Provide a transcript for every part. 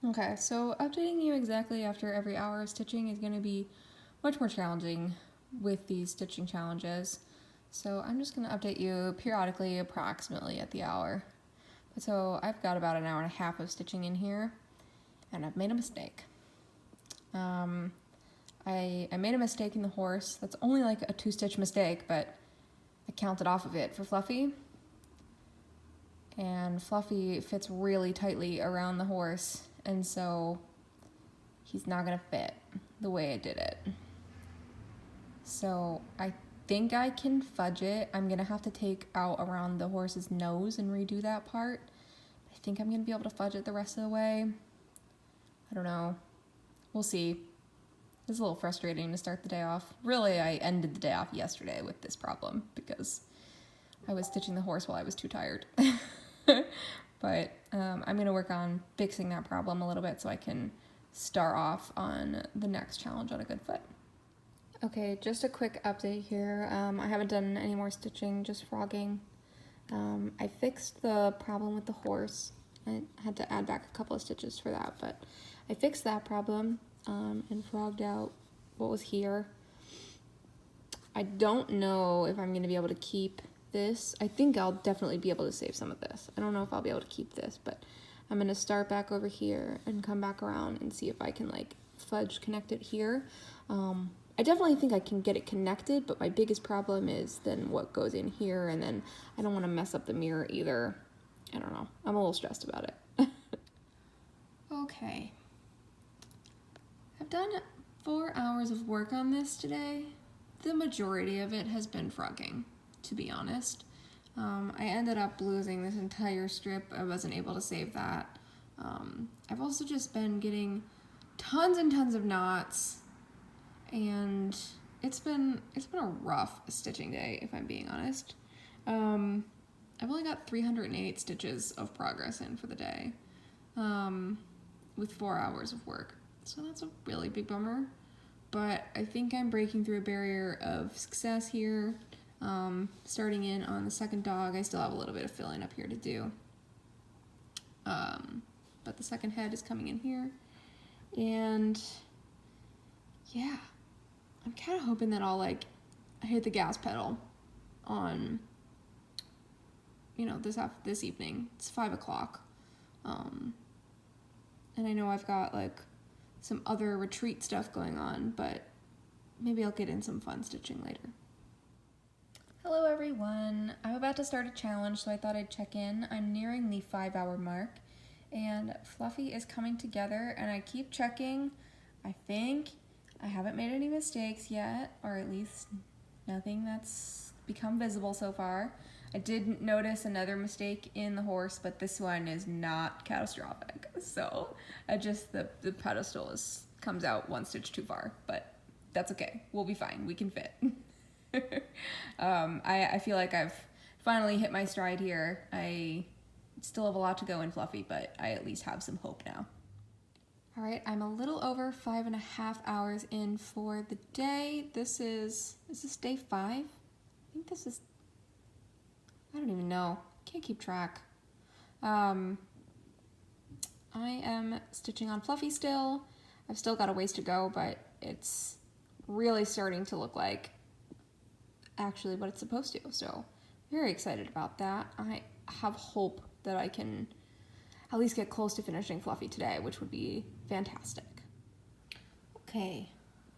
Okay, so updating you exactly after every hour of stitching is going to be much more challenging with these stitching challenges. So I'm just going to update you periodically, approximately at the hour. So I've got about an hour and a half of stitching in here, and I've made a mistake. I made a mistake in the horse. That's only like a 2-stitch mistake, but I counted off of it for Fluffy. And Fluffy fits really tightly around the horse, and so he's not gonna fit the way I did it. So I think I can fudge it. I'm gonna have to take out around the horse's nose and redo that part. I think I'm gonna be able to fudge it the rest of the way. I don't know. We'll see. It's a little frustrating to start the day off. Really, I ended the day off yesterday with this problem because I was stitching the horse while I was too tired. But I'm going to work on fixing that problem a little bit so I can start off on the next challenge on a good foot. Okay, just a quick update here. I haven't done any more stitching, just frogging. I fixed the problem with the horse. I had to add back a couple of stitches for that, but I fixed that problem and frogged out what was here. I don't know if I'm going to be able to keep this. I think I'll definitely be able to save some of this. I don't know if I'll be able to keep this, but I'm going to start back over here and come back around and see if I can like fudge connect it here. I definitely think I can get it connected, but my biggest problem is then what goes in here, and then I don't want to mess up the mirror either. I don't know. I'm a little stressed about it. Okay. I've done 4 hours of work on this today. The majority of it has been frogging, to be honest. I ended up losing this entire strip. I wasn't able to save that. I've also just been getting tons and tons of knots, and it's been a rough stitching day, if I'm being honest. I've only got 308 stitches of progress in for the day, with 4 hours of work. So that's a really big bummer, but I think I'm breaking through a barrier of success here. Starting in on the second dog, I still have a little bit of filling up here to do. But the second head is coming in here, and yeah, I'm kind of hoping that I'll like hit the gas pedal on, this evening. It's 5 o'clock, and I know I've got like some other retreat stuff going on, but maybe I'll get in some fun stitching later. Hello everyone. I'm about to start a challenge, so I thought I'd check in. I'm nearing the 5-hour mark, and Fluffy is coming together, and I keep checking. I think I haven't made any mistakes yet, or at least nothing that's become visible so far. I did notice another mistake in the horse, but this one is not catastrophic. So the pedestal comes out 1 stitch too far, but that's okay. We'll be fine. We can fit. I feel like I've finally hit my stride here. I still have a lot to go in Fluffy, but I at least have some hope now. All right, I'm a little over 5.5 hours in for the day. Is this day 5? I think I don't even know. Can't keep track. I am stitching on Fluffy still. I've still got a ways to go, but it's really starting to look like actually what it's supposed to. So very excited about that. I have hope that I can at least get close to finishing Fluffy today, which would be fantastic. Okay,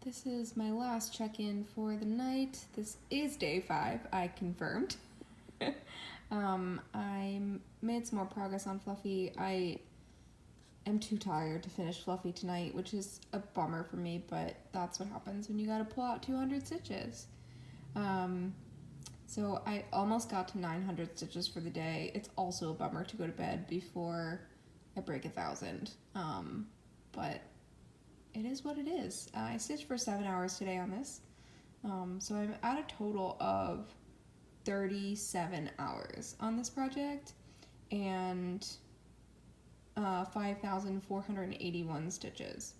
this is my last check-in for the night. This is day 5, I confirmed. I made some more progress on Fluffy. I am too tired to finish Fluffy tonight, which is a bummer for me, but that's what happens when you gotta pull out 200 stitches. So I almost got to 900 stitches for the day. It's also a bummer to go to bed before I break 1,000, but it is what it is. I stitched for 7 hours today on this, so I'm at a total of 37 hours on this project, and 5,481 stitches.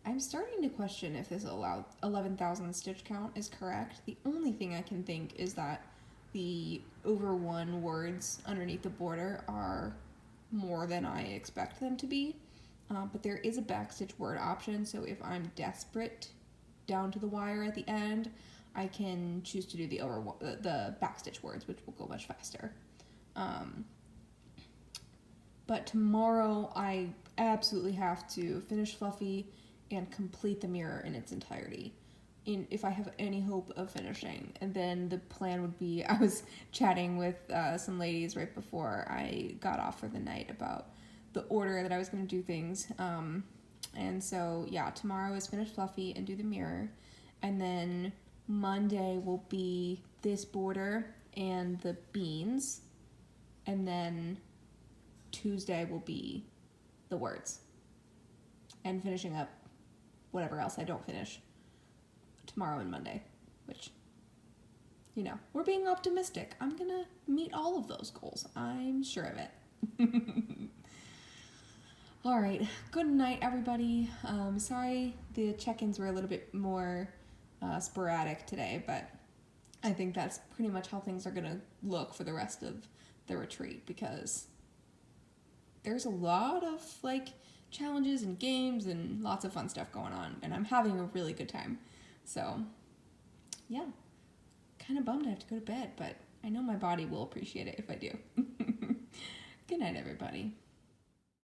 I'm starting to question if this 11,000 stitch count is correct. The only thing I can think is that the over 1 words underneath the border are more than I expect them to be. But there is a backstitch word option, so if I'm desperate down to the wire at the end, I can choose to do the backstitch words, which will go much faster. But tomorrow I absolutely have to finish Fluffy and complete the mirror in its entirety, if I have any hope of finishing. And then the plan would be, I was chatting with some ladies right before I got off for the night about the order that I was going to do things. And so, yeah, tomorrow is finish Fluffy and do the mirror. And then Monday will be this border and the beans. And then Tuesday will be the words. And finishing up whatever else I don't finish tomorrow and Monday, which, you know, we're being optimistic. I'm gonna meet all of those goals. I'm sure of it. All right, good night, everybody. Sorry the check-ins were a little bit more sporadic today, but I think that's pretty much how things are gonna look for the rest of the retreat, because there's a lot of like challenges and games and lots of fun stuff going on, and I'm having a really good time. So yeah, kind of bummed I have to go to bed, but I know my body will appreciate it if I do. Good night, everybody.